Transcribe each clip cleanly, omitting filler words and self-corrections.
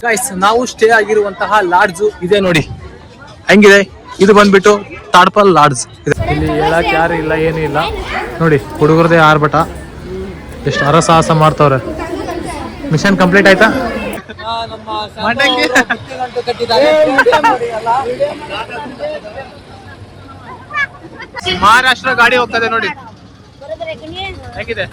Guys ನಾವು stay ಆಗಿರುವಂತಹ lodge ಇದೆ ನೋಡಿ ಹೆಂಗಿದೆ. ಇದು ಬಂದ್ಬಿಟ್ಟು ತಾಡ್ಪಲ್ ಲಾಡ್ಜ್. ಇಲ್ಲಿ ಹೇಳಕ್ ಯಾರು ಇಲ್ಲ, ಏನೂ ಇಲ್ಲ ನೋಡಿ. ಹುಡುಗರದೇ ಆರ್ಭಟ, ಎಷ್ಟು ಹರಸಾಹಸ ಮಾಡ್ತವ್ರೆ. ಮಿಷನ್ ಕಂಪ್ಲೀಟ್ ಆಯ್ತಾ? ಮಹಾರಾಷ್ಟ್ರ ಗಾಡಿ ಹೋಗ್ತದೆ ನೋಡಿ ಹೇಗಿದೆ.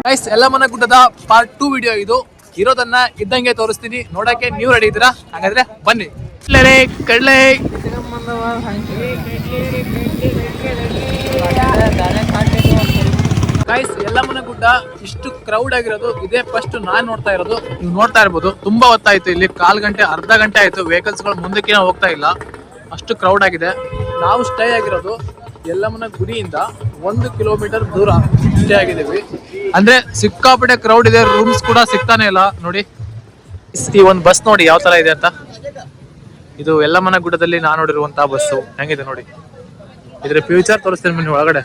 ಗೈಸ್ ಯಲ್ಲಮ್ಮನ ಗುಡ್ಡದ ಪಾರ್ಟ್ 2 ವಿಡಿಯೋ ಇದು. ಇರೋದನ್ನ ಇದ್ದಂಗೆ ತೋರಿಸ್ತೀನಿ, ನೋಡಕ್ಕೆ ನೀವು ರೆಡಿ ಇದ್ದೀರಾ? ಹಾಗಾದ್ರೆ ಬನ್ನಿ. ಕಡ್ಲೆ ಗೈಸ್ ಯಲ್ಲಮ್ಮನ ಗುಡ್ಡ ಇಷ್ಟು ಕ್ರೌಡ್ ಆಗಿರೋದು ಇದೇ ಫಸ್ಟ್ ನಾನ್ ನೋಡ್ತಾ ಇರೋದು. ನೀವು ನೋಡ್ತಾ ಇರ್ಬೋದು, ತುಂಬಾ ಹೊತ್ತಾಯ್ತು. ಇಲ್ಲಿ 1/4 ಗಂಟೆ ಅರ್ಧ ಗಂಟೆ ಆಯ್ತು. ವೆಹಿಕಲ್ಸ್ ಗಳು ಮುಂದಕ್ಕೆ ಹೋಗ್ತಾ ಇಲ್ಲ, ಅಷ್ಟು ಕ್ರೌಡ್ ಆಗಿದೆ. ನಾವು ಸ್ಟೇ ಆಗಿರೋದು ಯಲ್ಲಮ್ಮನ ಗುಡಿಯಿಂದ 1 ಕಿಲೋಮೀಟರ್ ದೂರ ಸ್ಟೇ ಆಗಿದ್ದೀವಿ. ಅಂದ್ರೆ ಸಿಕ್ಕಾಪಟ್ಟೆ ಕ್ರೌಡ್ ಇದೆ, ರೂಮ್ಸ್ ಕೂಡ ಸಿಗ್ತಾನೆ ಇಲ್ಲ ನೋಡಿ. ಈ ಒಂದು ಬಸ್ ನೋಡಿ ಯಾವ ತರ ಇದೆ ಅಂತ. ಇದು ಯಲ್ಲಮ್ಮನ ಗುಡ್ಡದಲ್ಲಿ ನಾನು ನೋಡಿರುವಂತಹ ಬಸ್ಸು ಹೆಂಗಿದೆ ನೋಡಿ. ಇದ್ರ ಫ್ಯೂಚರ್ ತೋರಿಸ್ತೀನಿ ಬನ್ನಿ ಒಳಗಡೆ.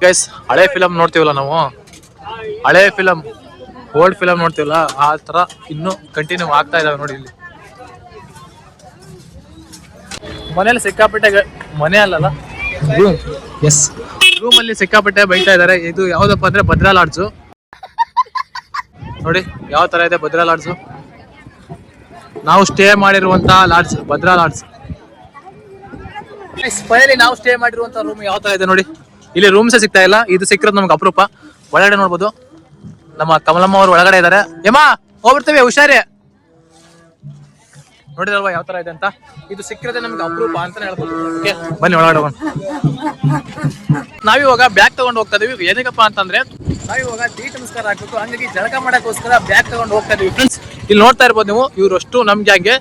ಗೈಸ್ ಹಳೆ ಫಿಲಮ್ ನೋಡ್ತೀವಲ್ಲ ನಾವು, ಹಳೆ ಫಿಲಮ್ ಓಲ್ಡ್ ಫಿಲಮ್ ನೋಡ್ತೀವಲ್ಲ, ಆ ತರ ಇನ್ನು ಕಂಟಿನ್ಯೂ ಆಗ್ತಾ ಇದಾವೆ ನೋಡಿ. ಇಲ್ಲಿ ಮನೇಲಿ ಸಿಕ್ಕಾಪಟ್ಟೆ, ಮನೆ ಅಲ್ಲಲ್ಲ ರೂಮ್, ಎಸ್ ರೂಮ್ ಅಲ್ಲಿ ಸಿಕ್ಕಾಪಟ್ಟೆ ಬೈತಾ ಇದಾರೆ. ಇದು ಯಾವ್ದಪ್ಪ ಅಂದ್ರೆ ಭದ್ರಾ ಲಾಡ್ಜು ನೋಡಿ ಯಾವ ತರ ಇದೆ. ಭದ್ರಾ ಲಾಡ್ಜು ನಾವು ಸ್ಟೇ ಮಾಡಿರುವಂತಹ ಲಾಡ್ಜ್ ಭದ್ರಾ ಲಾಡ್ಜ್. ಫೈನಲಿ ನಾವು ಸ್ಟೇ ಮಾಡಿರುವಂತಹ ರೂಮ್ ಯಾವ ತರ ಇದೆ ನೋಡಿ. ಇಲ್ಲಿ ರೂಮ್ಸೇ ಸಿಗ್ತಾ ಇಲ್ಲ, ಇದು ಸಿಕ್ಕಿರೋದು ನಮ್ಗೆ ಅಪರೂಪ. ಒಳಗಡೆ ನೋಡ್ಬೋದು, ನಮ್ಮ ಕಮಲಮ್ಮ ಅವರು ಒಳಗಡೆ ಇದಾರೆ. ಯಮ್ಮ ಹೋಗ್ಬಿಡ್ತೇವೆ, ಹುಷಾರಿ. ನೋಡಿದಲ್ವಾ ಯಾವ ತರ ಇದೆ ಅಂತ. ಇದು ಸಿಕ್ಕಿರೋದೇ ನಮ್ಗೆ ಅಪರೂಪ ಅಂತಾನೆ ಹೇಳ್ಬೋದು. ಓಕೆ ಬನ್ನಿ ಒಳಗಡೆ ಹೋಗೋಣ. ನಾವಿವಾಗ ಬ್ಯಾಗ್ ತಗೊಂಡು ಹೋಗ್ತಾ ಇದೀವಿ. ಏನಕ್ಕಪ್ಪ ಅಂತಂದ್ರೆ ನಾವಿವಾಗ ದೀಟ ನಮಸ್ಕಾರ ಹಾಕ್ಬೇಕು, ಹಂಗಾಗಿ ಜಳಕ ಮಾಡಕ್ಕೋಸ್ಕರ ಬ್ಯಾಗ್ ತಗೊಂಡು ಹೋಗ್ತಾ ಇದೀವಿ ಫ್ರೆಂಡ್ಸ್. ಇಲ್ಲಿ ನೋಡ್ತಾ ಇರ್ಬೋದು ನೀವು, ಇವ್ರಷ್ಟು ನಮ್ಗೆ ಹಂಗೆ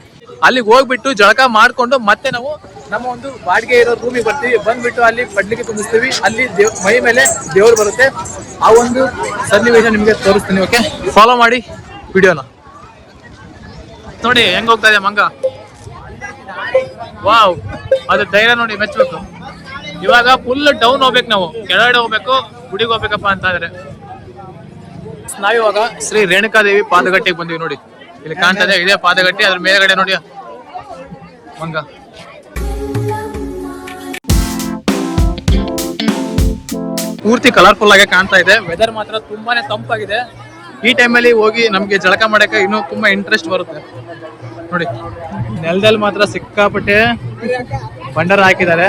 ಅಲ್ಲಿಗೆ ಹೋಗ್ಬಿಟ್ಟು ಜಳಕ ಮಾಡ್ಕೊಂಡು ಮತ್ತೆ ನಾವು ನಮ್ಮ ಒಂದು ಬಾಡಿಗೆ ಇರೋ ರೂಮಿಗೆ ಬರ್ತೀವಿ. ಬಂದ್ಬಿಟ್ಟು ಅಲ್ಲಿ ಪಡ್ಲಿಕ್ಕೆ ತುಂಬಿಸ್ತೀವಿ. ಅಲ್ಲಿ ಮೈ ಮೇಲೆ ದೇವ್ರು ಬರುತ್ತೆ. ಆ ಒಂದು ಸನ್ನಿವೇಶ ನಿಮ್ಗೆ ತೋರಿಸ್ತೀನಿ. ಓಕೆ ಫಾಲೋ ಮಾಡಿ ವಿಡಿಯೋನ ನೋಡಿ. ಹೆಂಗ್ ಹೋಗ್ತಾ ಇದೆ ಮಂಗ, ವಾವ್. ಅದು ಧೈರ್ಯ ನೋಡಿ, ಮೆಚ್ಚಬೇಕು. ಇವಾಗ ಫುಲ್ ಡೌನ್ ಹೋಗ್ಬೇಕು, ನಾವು ಕೆಳಗಡೆ ಹೋಗ್ಬೇಕು, ಗುಡಿಗೆ ಹೋಗ್ಬೇಕಪ್ಪ ಅಂತ ಇದ್ರೆ. ನಾವಿವಾಗ ಶ್ರೀ ರೇಣುಕಾದೇವಿ ಪಾದಗಟ್ಟಿಗೆ ಬಂದಿವಿ ನೋಡಿ. ಇಲ್ಲಿ ಕಾಣ್ತದೆ, ಇದೇ ಪಾದಗಟ್ಟಿ. ಅದ್ರ ಮೇಲ್ಗಡೆ ನೋಡಿ ಮಂಗ. ಪೂರ್ತಿ ಕಲರ್ಫುಲ್ ಆಗಿ ಕಾಣ್ತಾ ಇದೆ. ವೆದರ್ ಮಾತ್ರ ತುಂಬಾನೇ ತಂಪಾಗಿದೆ. ಈ ಟೈಮಲ್ಲಿ ಹೋಗಿ ನಮ್ಗೆ ಜಳಕ ಮಾಡಕ್ಕೆ ಇನ್ನೂ ತುಂಬಾ ಇಂಟ್ರೆಸ್ಟ್ ಬರುತ್ತೆ ನೋಡಿ. ನೆಲದಲ್ಲಿ ಮಾತ್ರ ಸಿಕ್ಕಾಪಟ್ಟೆ ಬಂಡಾರ ಹಾಕಿದ್ದಾರೆ.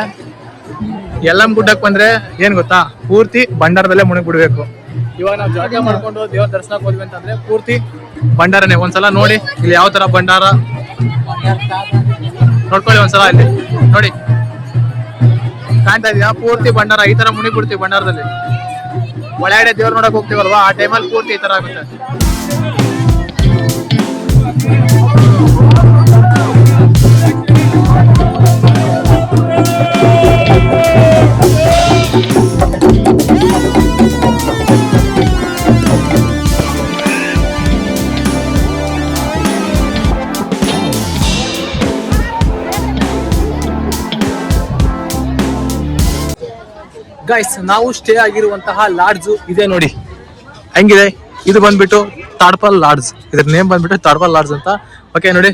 ಯಲ್ಲಮ್ಮ ಗುಡ್ಡಕ್ಕೆ ಬಂದ್ರೆ ಏನ್ ಗೊತ್ತಾ, ಪೂರ್ತಿ ಬಂಡಾರದಲ್ಲೇ ಮುಳುಗ್ಬಿಡ್ಬೇಕು. ಇವಾಗ ನಾವು ಜಳಕ ಮಾಡ್ಕೊಂಡು ದೇವ್ರ ದರ್ಶನಕ್ಕೆ ಹೋದ್ವಿ ಅಂತಂದ್ರೆ ಪೂರ್ತಿ ಬಂಡಾರನೇ. ಒಂದ್ಸಲ ನೋಡಿ ಇಲ್ಲಿ ಯಾವ ತರ ಬಂಡಾರ ನೋಡ್ಕೊಳ್ಳಿ ಒಂದ್ಸಲ. ಇಲ್ಲಿ ನೋಡಿ ಕಾಣ್ತಾ ಇದೆಯಾ, ಪೂರ್ತಿ ಬಂಡಾರ. ಈ ತರ ಮುಳುಗ್ಬಿಡ್ತೀವಿ ಬಂಡಾರದಲ್ಲಿ. ಒಳಗಡೆ ದೇವ್ರು ನೋಡಕ್ ಹೋಗ್ತೀವಲ್ವಾ, ಆ ಟೈಮಲ್ಲಿ ಪೂರ್ತಿ ಈ ತರ ಆಗುತ್ತೆ. ಗೈಸ್ ನಾವು ಸ್ಟೇ ಆಗಿರುವಂತಹ ಲಾಡ್ಜು ಇದೆ ನೋಡಿ ಹೆಂಗಿದೆ. ಇದು ಬಂದ್ಬಿಟ್ಟು ತಾಡ್ಪಲ್ ಲಾಡ್ಜ್. ಇದ್ರ ನೇಮ್ ಬಂದ್ಬಿಟ್ಟು ತಾಡ್ಪಲ್ ಲಾಡ್ಜ್ ಅಂತ. ಓಕೆ ನೋಡಿ,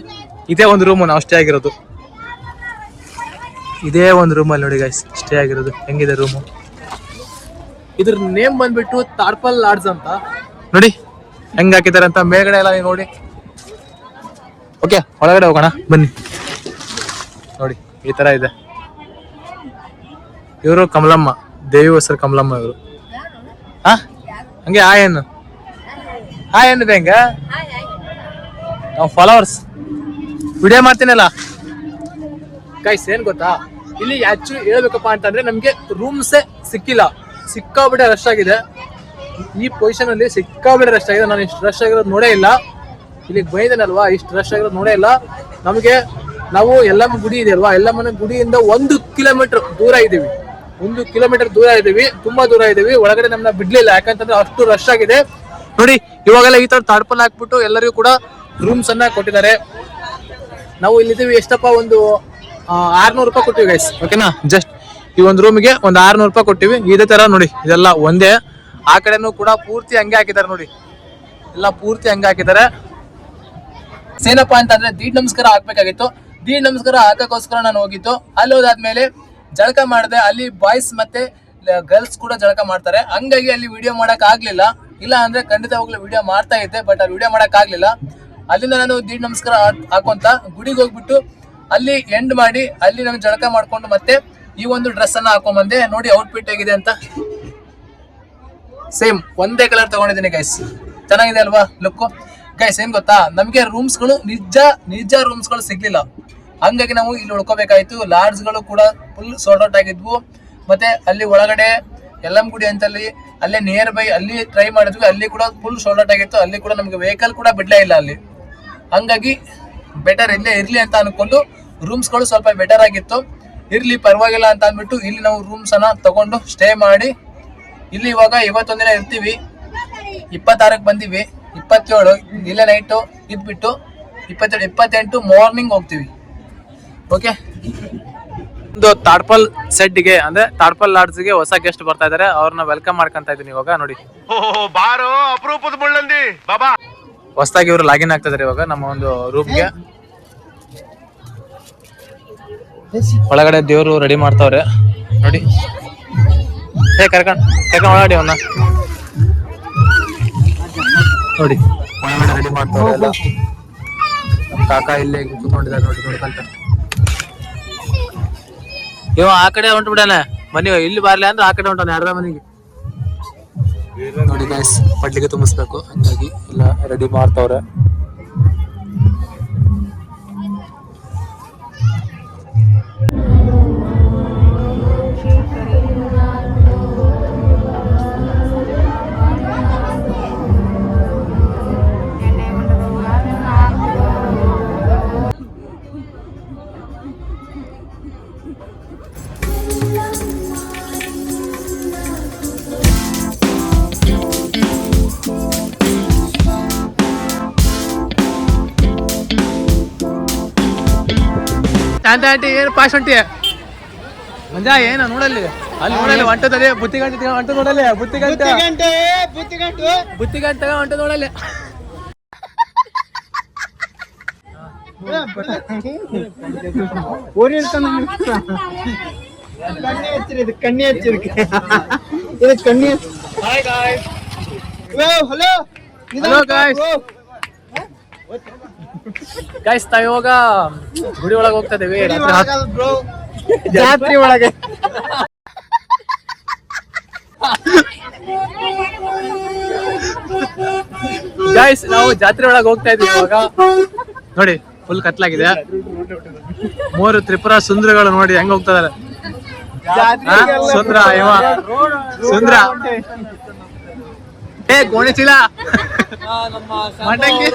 ಇದೇ ಒಂದು ರೂಮು ನಾವು ಸ್ಟೇ ಆಗಿರೋದು. ಇದೇ ಒಂದು ರೂಮಲ್ಲಿ ನೋಡಿ ಗೈಸ್ ಸ್ಟೇ ಆಗಿರೋದು. ಹೆಂಗಿದೆ ರೂಮು. ಇದ್ರ ನೇಮ್ ಬಂದ್ಬಿಟ್ಟು ತಾಡ್ಪಲ್ ಲಾಡ್ಜ್ ಅಂತ ನೋಡಿ ಹೆಂಗ್ ಹಾಕಿದ್ದಾರೆ ಅಂತ. ಮೇಲ್ಗಡೆ ಎಲ್ಲ ನೋಡಿ. ಓಕೆ ಒಳಗಡೆ ಹೋಗೋಣ ಬನ್ನಿ. ನೋಡಿ ಈ ತರ ಇದೆ. ಇವರು ಕಮಲಮ್ಮ, ದೇವಿ ಹೆಸರು ಕಮಲಮ್ಮ ಇವರು. ಹಂಗೆ ಏನು ಏನಿದೆ ಹೆಂಗ ನಾವು ಫಾಲೋವರ್ಸ್ ವಿಡಿಯೋ ಮಾಡ್ತೀನಲ್ಲ ಗೈಸ್. ಏನ್ ಗೊತ್ತಾ, ಇಲ್ಲಿ ಆಕ್ಚುಲಿ ಹೇಳ್ಬೇಕಪ್ಪ ಅಂತಂದ್ರೆ ನಮ್ಗೆ ರೂಮ್ಸೇ ಸಿಕ್ಕಿಲ್ಲ. ಸಿಕ್ಕಾಬಿಟ್ಟೆ ರಶ್ ಆಗಿದೆ. ಈ ಪೊಸಿಷನ್ ಅಲ್ಲಿ ಸಿಕ್ಕಾಬಿಟ್ಟೆ ರಶ್ ಆಗಿದೆ. ನಾನು ಇಷ್ಟು ರಶ್ ಆಗಿರೋದು ನೋಡೇ ಇಲ್ಲ. ಇಲ್ಲಿಗೆ ಬೈದೇನಲ್ವಾ, ಇಷ್ಟು ರಶ್ ಆಗಿರೋದು ನೋಡೇ ಇಲ್ಲ. ನಮಗೆ ನಾವು ಯಲ್ಲಮ್ಮ ಗುಡಿ ಇದೆ ಅಲ್ವಾ, ಯಲ್ಲಮ್ಮನ ಗುಡಿಯಿಂದ 1 ಕಿಲೋಮೀಟರ್ ದೂರ ಇದ್ದೀವಿ. 1 ಕಿಲೋಮೀಟರ್ ದೂರ ಇದ್ದೀವಿ, ತುಂಬಾ ದೂರ ಇದ್ದೀವಿ. ಒಳಗಡೆ ನಮ್ಮನ್ನ ಬಿಡ್ಲಿಲ್ಲ, ಯಾಕಂತಂದ್ರೆ ಅಷ್ಟು ರಶ್ ಆಗಿದೆ ನೋಡಿ. ಇವಾಗೆಲ್ಲ ಈ ತರ ತಾಡ್ಪಲ್ ಹಾಕ್ಬಿಟ್ಟು ಎಲ್ಲರಿಗೂ ಕೂಡ ರೂಮ್ಸ್ ಅನ್ನ ಕೊಟ್ಟಿದ್ದಾರೆ. ನಾವು ಇಲ್ಲಿದ್ದೀವಿ ಎಷ್ಟಪ್ಪ, ಒಂದು 600 ರೂಪಾಯಿ ಕೊಟ್ಟಿವಿ ಗೈಸ್. ಓಕೆನಾ, ಜಸ್ಟ್ ಈ ಒಂದು ರೂಮ್ಗೆ ಒಂದು 600 ರೂಪಾಯಿ ಕೊಟ್ಟಿವಿ. ಇದೇ ತರ ನೋಡಿ, ಇದೆಲ್ಲ ಒಂದೇ. ಆ ಕಡೆನೂ ಕೂಡ ಪೂರ್ತಿ ಹಂಗೆ ಹಾಕಿದ್ದಾರೆ ನೋಡಿ, ಎಲ್ಲ ಪೂರ್ತಿ ಹಂಗೆ ಹಾಕಿದ್ದಾರೆ. ಏನಪ್ಪಾ ಅಂತಂದ್ರೆ ದೀಡ್ ನಮಸ್ಕಾರ ಹಾಕ್ಬೇಕಾಗಿತ್ತು. ದೀಡ್ ನಮಸ್ಕಾರ ಹಾಕಕ್ಕೋಸ್ಕರ ನಾನು ಹೋಗಿತ್ತು. ಅಲ್ಲಿ ಹೋದಾದ್ಮೇಲೆ ಜಳಕ ಮಾಡಿದೆ. ಅಲ್ಲಿ ಬಾಯ್ಸ್ ಮತ್ತೆ ಗರ್ಲ್ಸ್ ಕೂಡ ಜಳಕ ಮಾಡ್ತಾರೆ. ಹಂಗಾಗಿ ಅಲ್ಲಿ ವಿಡಿಯೋ ಮಾಡಕ್ ಆಗ್ಲಿಲ್ಲ. ಇಲ್ಲ ಅಂದ್ರೆ ಖಂಡಿತವಾಗ್ಲೂ ವಿಡಿಯೋ ಮಾಡ್ತಾ ಇದ್ದೆ, ಬಟ್ ಅಲ್ಲಿ ವಿಡಿಯೋ ಮಾಡಕ್ ಆಗ್ಲಿಲ್ಲ. ಅಲ್ಲಿಂದ ನಾನು ದೀಡ್ ನಮಸ್ಕಾರ ಹಾಕೊಂತ ಗುಡಿಗೆ ಹೋಗ್ಬಿಟ್ಟು ಅಲ್ಲಿ ಎಂಡ್ ಮಾಡಿ ಅಲ್ಲಿ ನಾನು ಜಳಕ ಮಾಡ್ಕೊಂಡು ಮತ್ತೆ ಈ ಒಂದು ಡ್ರೆಸ್ ಅನ್ನ ಹಾಕೊಂಡ್ ಬಂದೆ. ನೋಡಿ ಔಟ್ಫಿಟ್ ಹೇಗಿದೆ ಅಂತ. ಸೇಮ್ ಒಂದೇ ಕಲರ್ ತಗೊಂಡಿದ್ದೀನಿ ಗೈಸ್. ಚೆನ್ನಾಗಿದೆ ಅಲ್ವಾ ಲುಕ್ ಗೈಸ್? ಏನ್ ಗೊತ್ತಾ, ನಮ್ಗೆ ರೂಮ್ಸ್ಗಳು ನಿಜ ರೂಮ್ಸ್ಗಳು ಸಿಗ್ಲಿಲ್ಲ. ಹಂಗಾಗಿ ನಾವು ಇಲ್ಲಿ ಉಳ್ಕೋಬೇಕಾಯ್ತು. ಲಾಡ್ಜ್ಗಳು ಕೂಡ ಫುಲ್ ಸೋಲ್ಡ್ ಔಟ್ ಆಗಿದ್ವು. ಮತ್ತೆ ಅಲ್ಲಿ ಒಳಗಡೆ ಯಲ್ಲಮ್ಮಗುಡಿ ಅಂತಲ್ಲಿ ಅಲ್ಲೇ ನಿಯರ್ ಬೈ ಅಲ್ಲಿ ಟ್ರೈ ಮಾಡಿದ್ವಿ, ಅಲ್ಲಿ ಕೂಡ ಫುಲ್ ಸೋಲ್ಡ್ ಔಟ್ ಆಗಿತ್ತು. ಅಲ್ಲಿ ಕೂಡ ನಮ್ಗೆ ವೆಹಿಕಲ್ ಕೂಡ ಬಿಡ್ಲೇ ಇಲ್ಲ ಅಲ್ಲಿ. ಹಂಗಾಗಿ ಬೆಟರ್ ಇಲ್ಲೇ ಇರ್ಲಿ ಅಂತ ಅನ್ಕೊಂಡು ರೂಮ್ಸ್ಗಳು ಸ್ವಲ್ಪ ಬೆಟರ್ ಆಗಿತ್ತು. ಇರ್ಲಿ ಪರವಾಗಿಲ್ಲ ಅಂತ ಅಂದ್ಬಿಟ್ಟು ಇಲ್ಲಿ ನಾವು ರೂಮ್ಸ್ ಅನ್ನ ತಗೊಂಡು ಸ್ಟೇ ಮಾಡಿ ಇಲ್ಲಿ ಇವಾಗ ಇವತ್ತೊಂದಿನ ಇರ್ತೀವಿ. 26ಕ್ಕೆ ಬಂದಿವಿ, 27 ಇಲ್ಲೇ ನೈಟು ಇದ್ಬಿಟ್ಟು 27, 28 ಮಾರ್ನಿಂಗ್ ಹೋಗ್ತೀವಿ. ಓಕೆ, ಒಂದು ತಾಡ್ಪಲ್ ಸೆಡ್ಗೆ ಅಂದ್ರೆ ತಾಡ್ಪಲ್ ಲಾಡ್ಜ್ಗೆ ಹೊಸ ಗೆಸ್ಟ್ ಬರ್ತಾ ಇದಾರೆ. ಅವ್ರನ್ನ ವೆಲ್ಕಮ್ ಮಾಡ್ಕೊಂತ ಇದೀನಿ ಇವಾಗ. ನೋಡಿ ಬಾರೋ ಅಪರೂಪದ ಮುಳ್ಳಂದಿ ಬಾಬಾ. ಹೊಸದಾಗಿ ಇವರು ಲಾಗಿನ್ ಆಗ್ತಾ ಇದಾರೆ ಇವಾಗ ನಮ್ಮ ಒಂದು ರೂಮ್ಗೆ. ಒಳಗಡೆ ದೇವ್ರು ರೆಡಿ ಮಾಡ್ತಾವ್ರೆ ನೋಡಿ. ಕರ್ಕೊಂಡ್ ಒಳಗಡೆ ಅವನ್ನ ನೋಡಿ, ಒಳಗಡೆ ರೆಡಿ ಮಾಡ್ತಾವ್ರೆ ಎಲ್ಲ. ನಮ್ಮ ಕಾಕ ಇಲ್ಲೇ ಕೂತ್ಕೊಂಡಿದ್ದಾರೆ ನೋಡಿ ನೋಡ್ಕೊಂತ. ಇವ ಆ ಕಡೆ ಹೊಂಟು ಬಿಡಾನ, ಮನಿ ಇಲ್ಲಿ ಬರ್ಲಿ ಅಂದ್ರೆ ಆ ಕಡೆ ಹೊಂಟಾನ ಯಾರ ಮನೆಗೆ. ನೋಡಿ ಗೈಸ್, ಪಡ್ಲಿಗೆ ತುಂಬಿಸ್ಬೇಕು, ಹಂಗಾಗಿ ಎಲ್ಲ ರೆಡಿ ಮಾಡ್ತಾವ್ರೆ. ಆಂಟಿ ಏನು ಪಾಸ್ ಹೊಂಟಿ ಮಂಜಾ ಏನ ನೋಡಲ್ಲಿ, ಅಲ್ಲಿ ನೋಡಲ್ಲಿ ಹೊಂಟದೆ ಬುತ್ತಿ ಗಂಟೆ ಹೊಂಟ ನೋಡಲ್ಲಿ, ಬುತ್ತಿ ಗಂಟೆ ಹೊಂಟ ನೋಡಲ್ಲಿ. ಕಣ್ಣಿ ಹಚ್ಚಿರಿ ಹಲೋ ಗೈಸ್, ತಾವ್ ಇವಾಗ ಗುಡಿ ಒಳಗೆ ಹೋಗ್ತಾ ಇದೀವಿ. ಜಾತ್ರೆ ಒಳಗೆ ಗೈಸ್ ನಾವು ಜಾತ್ರೆ ಒಳಗೆ ಹೋಗ್ತಾ ಇದೀವಿ ಇವಾಗ. ನೋಡಿ ಫುಲ್ ಕತ್ಲಾಗಿದೆ. 3 ತ್ರಿಪುರ ಸುಂದ್ರಗಳು ನೋಡಿ ಹೆಂಗ್ ಹೋಗ್ತಾ ಇದಾರೆ. ಸುಂದ್ರ ಇವ ಸುಂದ್ರ ಗೋಣಿಚೀಲ ಮಂಡಕ್ಕಿ.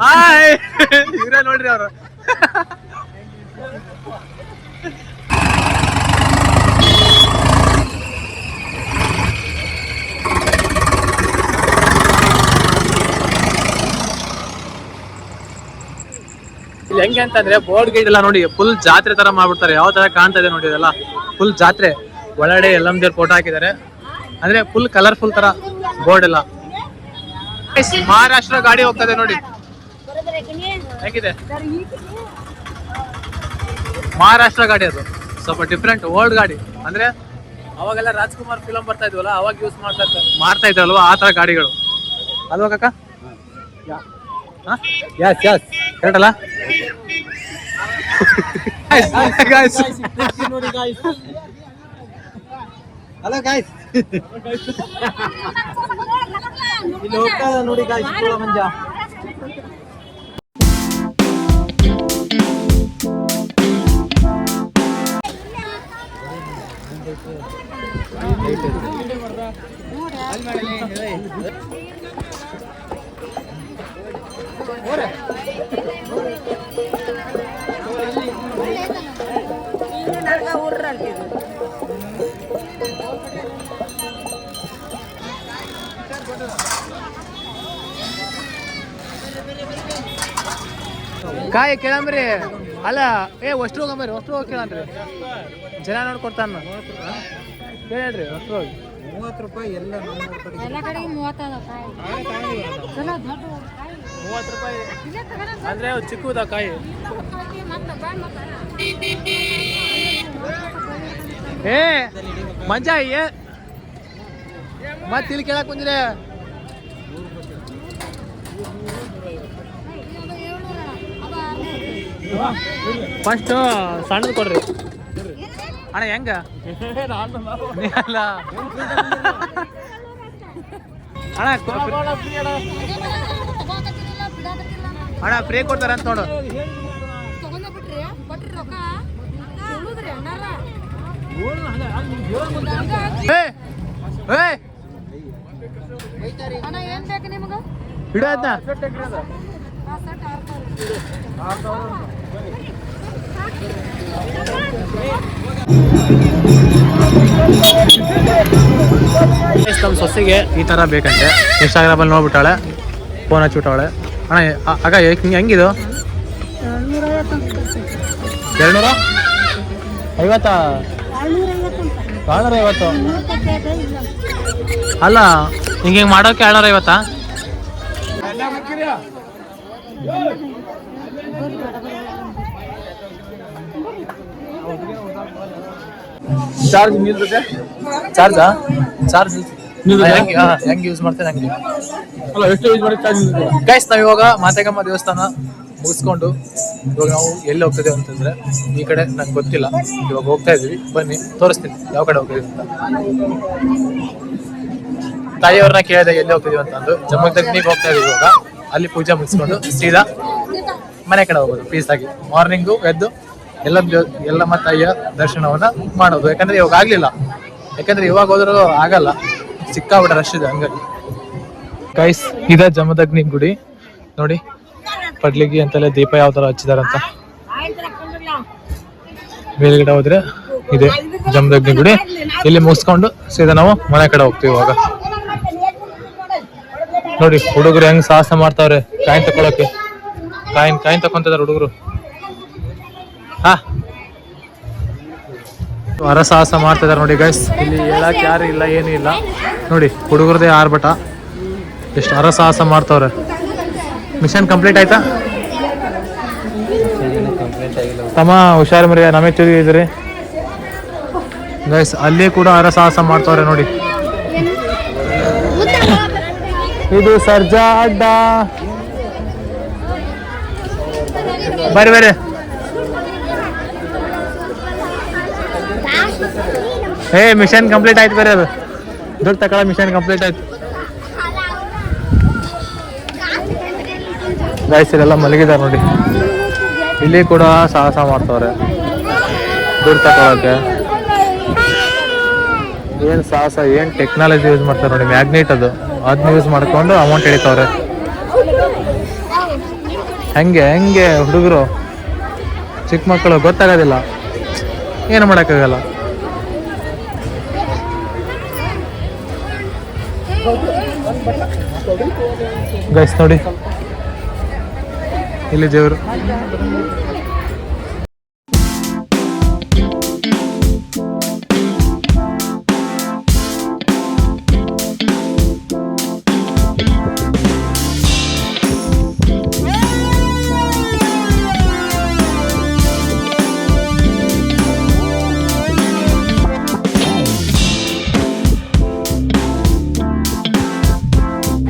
ಹಾಯ್ ಇವ್ರೆ ನೋಡ್ರಿ ಅವರು. ಇಲ್ಲಿ ಹೆಂಗೆ ಅಂತಂದ್ರೆ ಬೋರ್ಡ್ ಗೈಡ್ ಎಲ್ಲ ನೋಡಿ ಫುಲ್ ಜಾತ್ರೆ ತರ ಮಾಡ್ಬಿಡ್ತಾರೆ. ಯಾವ ತರ ಕಾಣ್ತಾ ಇದೆ ನೋಡಿ, ಇದೆಲ್ಲ ಫುಲ್ ಜಾತ್ರೆ. ಒಳಗಡೆ ಎಲ್ಲಮ್ದೇವ್ರ ಫೋಟೋ ಹಾಕಿದ್ದಾರೆ, ಅಂದ್ರೆ ಫುಲ್ ಕಲರ್ಫುಲ್ ತರ ಬೋರ್ಡ್ ಎಲ್ಲ. ಮಹಾರಾಷ್ಟ್ರ ಗಾಡಿ ಹೋಗ್ತದೆ ನೋಡಿ, ಹೇಗಿದೆ ಮಹಾರಾಷ್ಟ್ರ ಗಾಡಿ. ಅದು ಸ್ವಲ್ಪ ಡಿಫ್ರೆಂಟ್ ಓಲ್ಡ್ ಗಾಡಿ. ಅಂದ್ರೆ ಅವಾಗೆಲ್ಲ ರಾಜ್ಕುಮಾರ್ ಫಿಲಂ ಬರ್ತಾ ಇದ್ವಲ್ಲ, ಅವಾಗ ಯೂಸ್ ಮಾಡ್ತಾ ಇದ್ರಲ್ವಾ ಆ ತರ ಗಾಡಿಗಳು ಅಲ್ವಾ ಕಾಕ? ಕರೆಕ್ಟ್ ಅಲ್ಲ? ಹಲೋ ಗಾಯ್ಸ್, ಇಲ್ಲಿ ಹೋಗ್ತಾ ನೋಡಿ ಗಾಯ್ಸ್ ಮಂಜ. ಕಾಯಿ ಕೇಳಂಬ್ರಿ ಅಲ್ಲ ಅಷ್ಟು ಹೋಗಂಬ್ರಿ ಅಷ್ಟು ಹೋಗಿ ಕೇಳನ್ರಿ ಜನ ನೋಡ್ಕೊಡ್ತಾನ ಕೇಳ್ರಿ ಅಷ್ಟು ಹೋಗಿ 30 ರೂಪಾಯಿ ಎಲ್ಲ ಎಲ್ಲ ಕಡೆಗೆ 30 ಅದ ಕಾಯಿ ಚಲೋ ದೊಡ್ಡ ಕಾಯಿ 30 ರೂಪಾಯಿ ಅಂದ್ರೆ ಚಿಕ್ಕದ ಕಾಯಿ ಏ ಮಂಜ ಮತ್ತೆ ಇಲ್ಲಿ ಕೇಳಕ್ ಬಂದಿರ ಫಸ್ಟ್ ಸಣ್ಣದು ಕೊಡ್ರಿ ಅಣ್ಣ ಹೆಂಗ ಅಲ್ಲ ಅಣ್ಣ ಅಣ್ಣ ಫ್ರೀ ಕೊಡ್ತಾರ ಅಂತ ನೋಡು ಏನ್ ಬೇಕು ನಿಮ್ಗ ಬಿಡು ಅದನ್ನ ನಮ್ಮ ಸೊಸೆಗೆ ಈ ಥರ ಬೇಕಂತೆ ಇನ್ಸ್ಟಾಗ್ರಾಮಲ್ಲಿ ನೋಡ್ಬಿಟ್ಟಾಳೆ ಫೋನ್ ಹಚ್ಬಿಟ್ಟವಳೆ ಅಣ್ಣ ಆಗ ಹೆಂಗಿದು 250 250 ಅಲ್ಲ ಹಿಂಗೆ ಮಾಡೋಕೆ 250 ಚಾರ್ಜ್ ನಿಲ್ತದೆ ಚಾರ್ಜಾ ಚಾರ್ಜ್ ಹೆಂಗೆ ಯೂಸ್ ಮಾಡ್ತೇನೆ ಹಂಗೆ ಅಲ್ಲ ಎಷ್ಟು ಯೂಸ್ ಮಾಡಿ ಚಾರ್ಜ್ ನಿಲ್ತದೆ ಗೈಸ್ ನಾವು ಇವಾಗ ಮಾತೆಗಮ್ಮ ದೇವಸ್ಥಾನ ಮುಗಿಸ್ಕೊಂಡು ಇವಾಗ ನಾವು ಎಲ್ಲಿ ಹೋಗ್ತಿದ್ದೇವೆ ಅಂತಂದ್ರೆ ಈ ಕಡೆ ನಂಗೆ ಗೊತ್ತಿಲ್ಲ ಇವಾಗ ಹೋಗ್ತಾ ಇದೀವಿ ಬನ್ನಿ ತೋರಿಸ್ತೀನಿ ಯಾವ ಕಡೆ ಹೋಗ್ತಿದೀವಿ ಅಂತ ತಾಯಿಯವ್ರನ್ನ ಕೇಳಿದೆ ಎಲ್ಲಿ ಹೋಗ್ತಿದೀವಿ ಅಂತ ಅಂದು ಜಮ್ಮದಗ್ನಿಗೆ ಹೋಗ್ತಾ ಇದೀವಿ ಇವಾಗ ಅಲ್ಲಿ ಪೂಜೆ ಮುಗಿಸ್ಕೊಂಡು ಸೀದಾ ಮನೆ ಕಡೆ ಹೋಗೋದು ಪೀಸ್ ಆಗಿ ಮಾರ್ನಿಂಗು ಎದ್ದು ಎಲ್ಲಮ್ಮ ತಾಯಿಯ ದರ್ಶನವನ್ನ ಮಾಡೋದು ಯಾಕಂದ್ರೆ ಇವಾಗ ಆಗ್ಲಿಲ್ಲ ಯಾಕಂದ್ರೆ ಇವಾಗ ಹೋದ್ರೂ ಆಗಲ್ಲ ಸಿಕ್ಕಾಬಿಟ್ಟ ರಶ್ ಇದೆ ಹಂಗಾಗಿ ಗೈಸ್ ಇದ ಜಮದಗ್ನಿ ಗುಡಿ ನೋಡಿ ಪಡ್ಲಿಗಿ ಅಂತೆಲ್ಲ ದೀಪ ಯಾವ ತರ ಹಚ್ಚಿದಾರಂತ ಮೇಲ್ಗಡೆ ಹೋದ್ರೆ ಇದೆ ಜಮದಗ್ನಿ ಗುಡಿ ಇಲ್ಲಿ ಮುಗಿಸ್ಕೊಂಡು ಸೀದಾ ನಾವು ಮನೆ ಕಡೆ ಹೋಗ್ತೀವಿ ಇವಾಗ ನೋಡಿ ಹುಡುಗರು ಹೆಂಗ್ ಸಾಹಸ ಮಾಡ್ತಾವ್ರೆ ಕಾಯಿನ್ ತಕೊಳಕ್ಕೆ ಕಾಯಿನ್ ತಕೊಂತಿದಾರೆ ಹುಡುಗರು ಹರಸಾಹಸ ಮಾಡ್ತಿದಾರೆ ನೋಡಿ ಗೈಸ್ ಇಲ್ಲಿ ಹೇಳಕ್ ಯಾರು ಇಲ್ಲ ಏನೂ ಇಲ್ಲ ನೋಡಿ ಹುಡುಗರದೇ ಆರ್ಭಟ ಎಷ್ಟು ಹರಸಾಹಸ ಮಾಡ್ತವ್ರೆ ಮಿಷನ್ ಕಂಪ್ಲೀಟ್ ಆಯ್ತಾ ತಮ್ಮ ಹುಷಾರು ಮರಿ ನಮಗೆ ತಿಳಿದಿದ್ರಿ ಗೈಸ್ ಅಲ್ಲಿ ಕೂಡ ಹರಸಾಹಸ ಮಾಡ್ತವ್ರೆ ನೋಡಿ ಇದು ಸರ್ಜಾ ಅಡ್ಡ ಬರ್ರಿ ಮಿಷನ್ ಕಂಪ್ಲೀಟ್ ಆಯ್ತು ಬೇರೆ ಅದು ದುಡ್ಡು ತಗೊಳ ಮಿಷನ್ ಕಂಪ್ಲೀಟ್ ಆಯ್ತು ಗಾಯಸರೆಲ್ಲ ಮಲಗಿದಾರೆ ನೋಡಿ ಇಲ್ಲಿ ಕೂಡ ಸಾಹಸ ಮಾಡ್ತವ್ರೆ ದುಡ್ಡು ತಗೊಳಕ್ಕೆ ಏನ್ ಸಾಹಸ ಏನ್ ಟೆಕ್ನಾಲಜಿ ಯೂಸ್ ಮಾಡ್ತಾರೆ ನೋಡಿ ಮ್ಯಾಗ್ನೆಟ್ ಅದನ್ನ ಯೂಸ್ ಮಾಡ್ಕೊಂಡು ಅಮೌಂಟ್ ಹಿಡಿತವ್ರೆ ಹೆಂಗೆ ಹುಡುಗರು ಚಿಕ್ಕ ಮಕ್ಕಳು ಗೊತ್ತಾಗೋದಿಲ್ಲ ಏನು ಮಾಡೋಕ್ಕಾಗಲ್ಲ ಗೈಸ್ ನೋಡಿ ಇಲ್ಲಿ ದೇವರು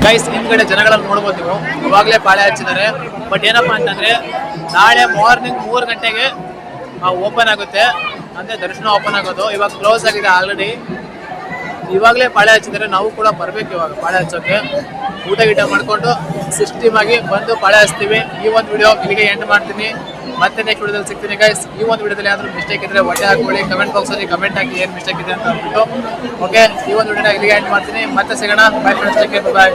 ಗೈಸ್ ಹಿಂದ್ಗಡೆ ಜನಗಳನ್ನು ನೋಡ್ಬೋದು ನೀವು ಇವಾಗಲೇ ಪಾಳೆ ಹಚ್ಚಿದ್ದಾರೆ ಬಟ್ ಏನಪ್ಪಾ ಅಂತಂದ್ರೆ ನಾಳೆ ಮಾರ್ನಿಂಗ್ 3 ಗಂಟೆಗೆ ಓಪನ್ ಆಗುತ್ತೆ ಅಂದ್ರೆ ದರ್ಶನ ಓಪನ್ ಆಗೋದು ಇವಾಗ ಕ್ಲೋಸ್ ಆಗಿದೆ ಆಲ್ರೆಡಿ ಇವಾಗಲೇ ಪಾಳೆ ಹಚ್ಚಿದ್ದಾರೆ ನಾವು ಕೂಡ ಬರ್ಬೇಕು ಇವಾಗ ಪಾಳೆ ಹಚ್ಚೋಕೆ ಊಟ ಗೀಟ ಮಾಡ್ಕೊಂಡು ಸಿಸ್ಟಮ್ ಆಗಿ ಬಂದು ಪಾಳೆ ಹಚ್ತೀವಿ ಈ ಒಂದು ವಿಡಿಯೋ ಇಲ್ಲಿಗೆ ಎಂಡ್ ಮಾಡ್ತೀನಿ ಮತ್ತೆ ನೆಕ್ಸ್ಟ್ ವಿಡಿಯೋದಲ್ಲಿ ಸಿಗ್ತೀನಿ ಗೈಸ್ ಈ ಒಂದು ವಿಡಿಯೋದಲ್ಲಿ ಯಾವ್ದಾದ್ರು ಮಿಸ್ಟೇಕ್ ಇದ್ರೆ ಹೊಟ್ಟೆ ಹಾಕೊಳ್ಳಿ ಕಮೆಂಟ್ ಬಾಕ್ಸ್ ಅಲ್ಲಿ ಕಮೆಂಟ್ ಹಾಕಿ ಏನು ಮಿಸ್ಟೇಕ್ ಇದೆ ಅಂತ ಅಂದ್ಬಿಟ್ಟು ಓಕೆ ಈ ಒಂದು ವಿಡಿಯೋನ ಇಲ್ಲಿಗೆ ಎಂಡ್ ಮಾಡ್ತೀನಿ ಮತ್ತೆ ಸಿಗೋಣ by friends take care bye